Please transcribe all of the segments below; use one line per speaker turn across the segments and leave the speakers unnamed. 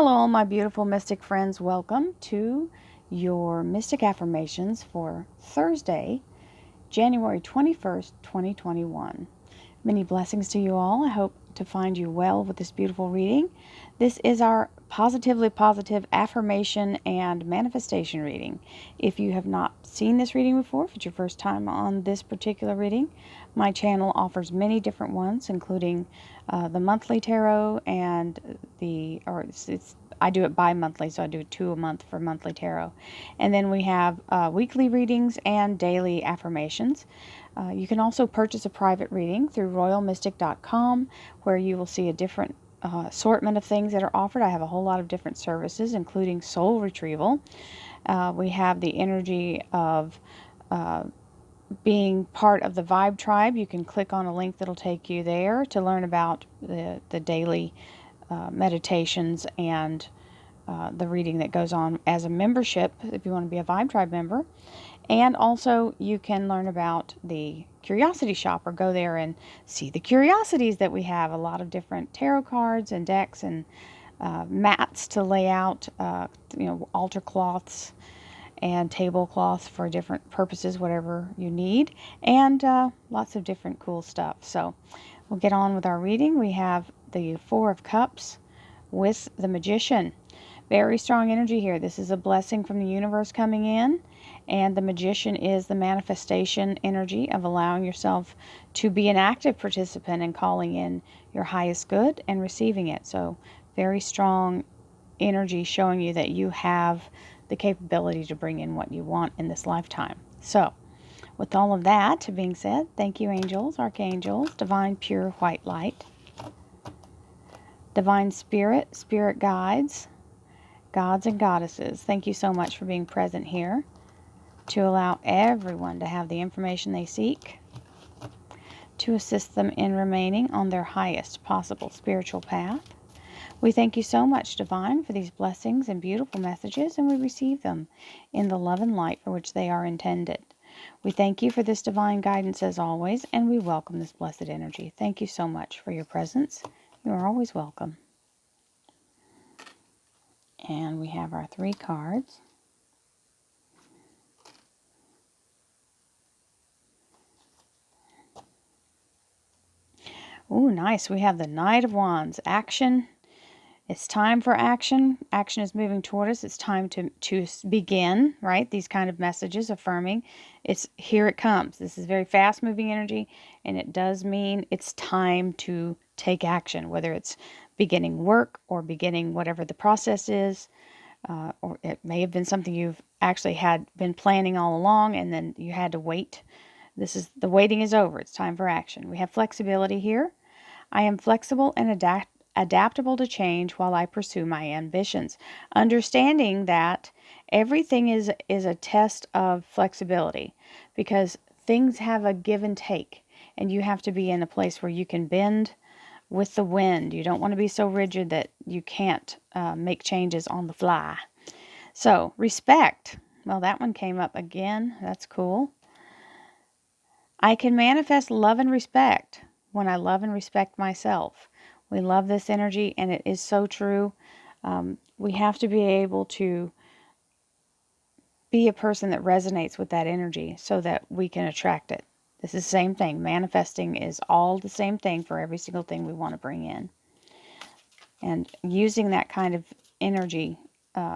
Hello, my beautiful mystic friends. Welcome to your Mystic Affirmations for Thursday, January 21st, 2021. Many blessings to you all. I hope to find you well with this beautiful reading. This is our Positively Positive Affirmation and Manifestation reading. If you have not seen this reading before, if it's your first time on this particular reading, my channel offers many different ones, including the monthly tarot and I do it bi-monthly, so I do 2 a month for monthly tarot. And then we have weekly readings and daily affirmations. You can also purchase a private reading through royalmystic.com, where you will see a different assortment of things that are offered. I have a whole lot of different services, including soul retrieval. We have the energy of being part of the Vibe Tribe. You can click on a link that'll take you there to learn about the daily meditations and the reading that goes on as a membership if you want to be a Vibe Tribe member. And also you can learn about the Curiosity Shop, or go there and see the curiosities that we have. A lot of different tarot cards and decks and mats to lay out, altar cloths and tablecloths for different purposes, whatever you need, and lots of different cool stuff. So we'll get on with our reading. We have the Four of Cups with the Magician. Very strong energy here. This is a blessing from the universe coming in, and the Magician is the manifestation energy of allowing yourself to be an active participant and calling in your highest good and receiving it. So very strong energy showing you that you have the capability to bring in what you want in this lifetime. So with all of that being said, thank you, angels, archangels, divine pure white light, divine spirit, spirit guides, gods and goddesses. Thank you so much for being present here to allow everyone to have the information they seek to assist them in remaining on their highest possible spiritual path. We thank you so much, Divine, for these blessings and beautiful messages, and we receive them in the love and light for which they are intended. We thank you for this divine guidance as always, and we welcome this blessed energy. Thank you so much for your presence. You are always welcome. And we have our 3 cards. Ooh, nice. We have the Knight of Wands. Action. It's time for action. Action is moving toward us. It's time to begin, right? These kind of messages affirming. Here it comes. This is very fast moving energy, and it does mean it's time to take action, whether it's beginning work or beginning whatever the process is, or it may have been something you've actually had been planning all along and then you had to wait. The waiting is over. It's time for action. We have flexibility here. I am flexible and adaptable to change while I pursue my ambitions. Understanding that everything is a test of flexibility, because things have a give and take, and you have to be in a place where you can bend with the wind. You don't want to be so rigid that you can't make changes on the fly. So, respect. Well, that one came up again. That's cool. I can manifest love and respect when I love and respect myself. We love this energy, and it is so true. We have to be able to be a person that resonates with that energy so that we can attract it. This is the same thing. Manifesting is all the same thing for every single thing we want to bring in. And using that kind of energy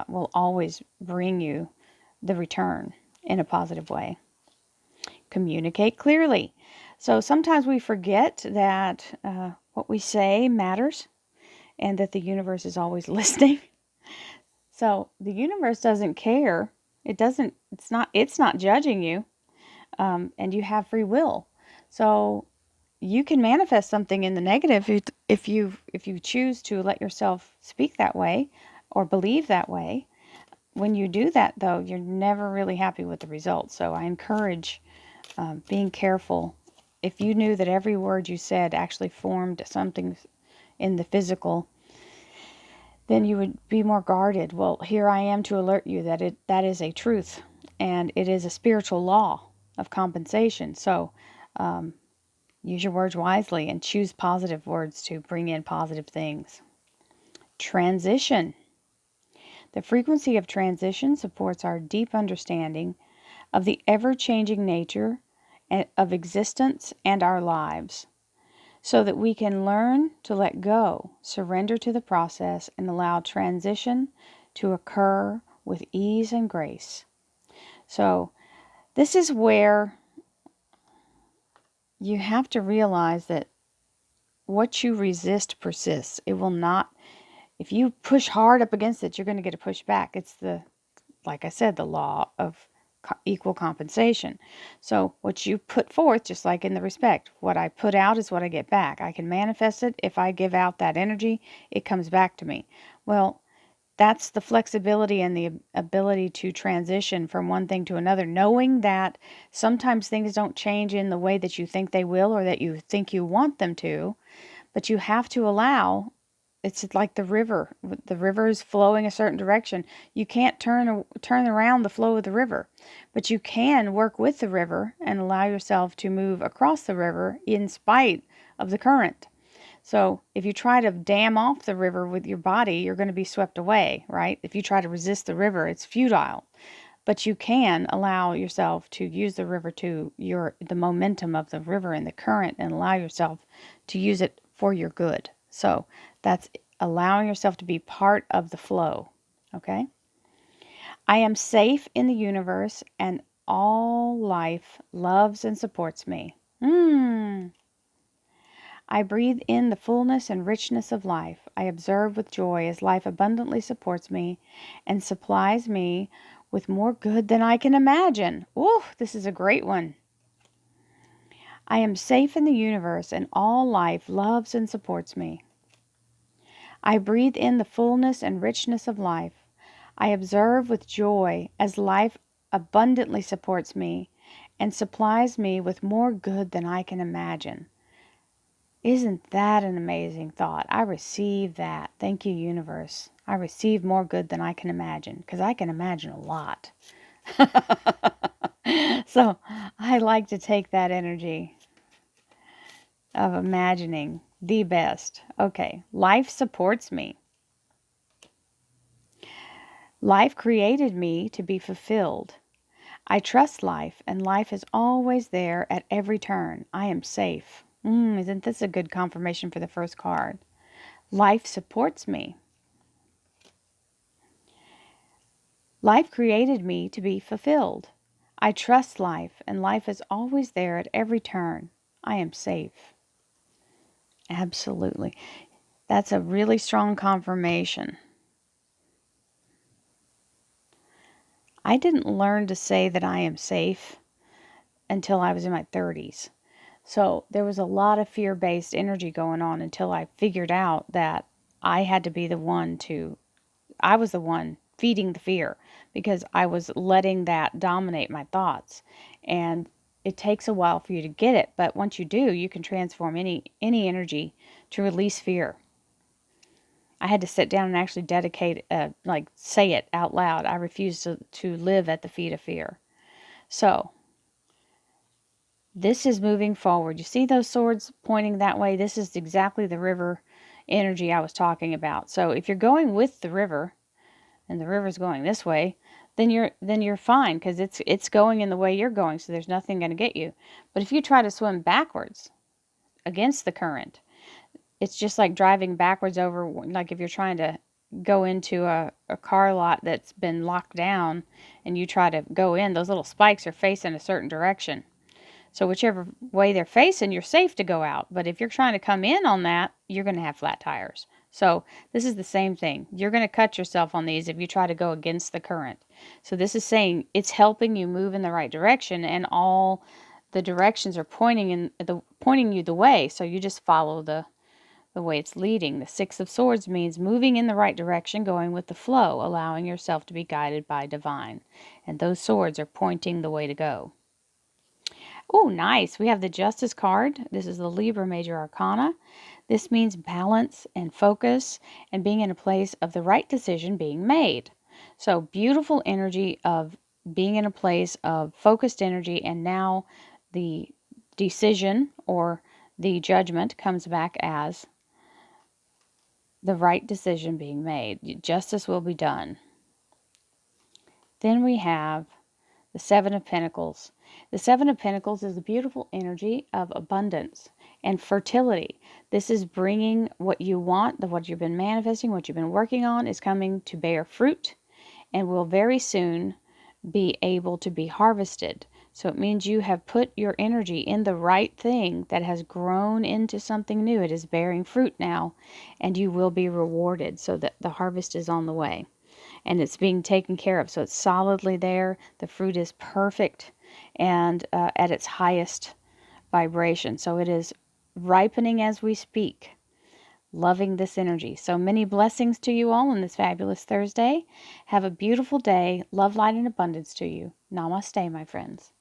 will always bring you the return in a positive way. Communicate clearly. So sometimes we forget that what we say matters and that the universe is always listening. So the universe doesn't care. It's not judging you, and you have free will. So you can manifest something in the negative if you choose to let yourself speak that way or believe that way. When you do that, though, you're never really happy with the results. So I encourage being careful. If you knew that every word you said actually formed something in the physical, then you would be more guarded. Well, here I am to alert you that is a truth, and it is a spiritual law of compensation. So use your words wisely and choose positive words to bring in positive things. Transition. The frequency of transition supports our deep understanding of the ever-changing nature of existence and our lives, so that we can learn to let go, surrender to the process, and allow transition to occur with ease and grace. So this is where you have to realize that what you resist persists. It will not, if you push hard up against it, you're going to get a push back. It's like I said, the law of equal compensation. So what you put forth, just like in the respect, what I put out is what I get back. I can manifest it. If I give out that energy, it comes back to me. Well, that's the flexibility and the ability to transition from one thing to another, knowing that sometimes things don't change in the way that you think they will or that you think you want them to, but you have to allow. It's like the river. The river is flowing a certain direction. You can't turn around the flow of the river, but you can work with the river and allow yourself to move across the river in spite of the current. So if you try to dam off the river with your body, you're going to be swept away, right? If you try to resist the river, it's futile. But you can allow yourself to use the river to the momentum of the river and the current, and allow yourself to use it for your good. So that's allowing yourself to be part of the flow. Okay? I am safe in the universe, and all life loves and supports me. I breathe in the fullness and richness of life. I observe with joy as life abundantly supports me and supplies me with more good than I can imagine. Ooh, this is a great one. I am safe in the universe, and all life loves and supports me. I breathe in the fullness and richness of life. I observe with joy as life abundantly supports me and supplies me with more good than I can imagine. Isn't that an amazing thought? I receive that. Thank you, universe. I receive more good than I can imagine, because I can imagine a lot. So I like to take that energy of imagining the best. Okay, life supports me. Life created me to be fulfilled. I trust life, and life is always there at every turn. I am safe. Isn't this a good confirmation for the first card? Life supports me. Life created me to be fulfilled. I trust life, and life is always there at every turn. I am safe. Absolutely. That's a really strong confirmation. I didn't learn to say that I am safe until I was in my 30s. So there was a lot of fear-based energy going on until I figured out that I had to be the one I was the one feeding the fear, because I was letting that dominate my thoughts. And it takes a while for you to get it, but once you do, you can transform any energy to release fear. I had to sit down and actually dedicate, say it out loud. I refuse to live at the feet of fear. So this is moving forward. You see those swords pointing that way? This is exactly the river energy I was talking about. So if you're going with the river, and the river's going this way, then you're fine, because it's going in the way you're going, so there's nothing going to get you. But if you try to swim backwards against the current, it's just like driving backwards over, like if you're trying to go into a car lot that's been locked down and you try to go in, those little spikes are facing a certain direction. So whichever way they're facing, you're safe to go out. But if you're trying to come in on that, you're going to have flat tires. So this is the same thing. You're going to cut yourself on these if you try to go against the current. So this is saying it's helping you move in the right direction, and all the directions are pointing you the way. So you just follow the way it's leading. The Six of Swords means moving in the right direction, going with the flow, allowing yourself to be guided by divine. And those swords are pointing the way to go. Oh, nice. We have the Justice card. This is the Libra Major Arcana. This means balance and focus and being in a place of the right decision being made. So beautiful energy of being in a place of focused energy, and now the decision or the judgment comes back as the right decision being made. Justice will be done. Then we have the Seven of Pentacles. The Seven of Pentacles is a beautiful energy of abundance and fertility. This is bringing what you want, what you've been manifesting, what you've been working on is coming to bear fruit and will very soon be able to be harvested. So it means you have put your energy in the right thing that has grown into something new. It is bearing fruit now, and you will be rewarded, so that the harvest is on the way. And it's being taken care of. So it's solidly there. The fruit is perfect and at its highest vibration. So it is ripening as we speak. Loving this energy. So many blessings to you all on this fabulous Thursday. Have a beautiful day. Love, light, and abundance to you. Namaste, my friends.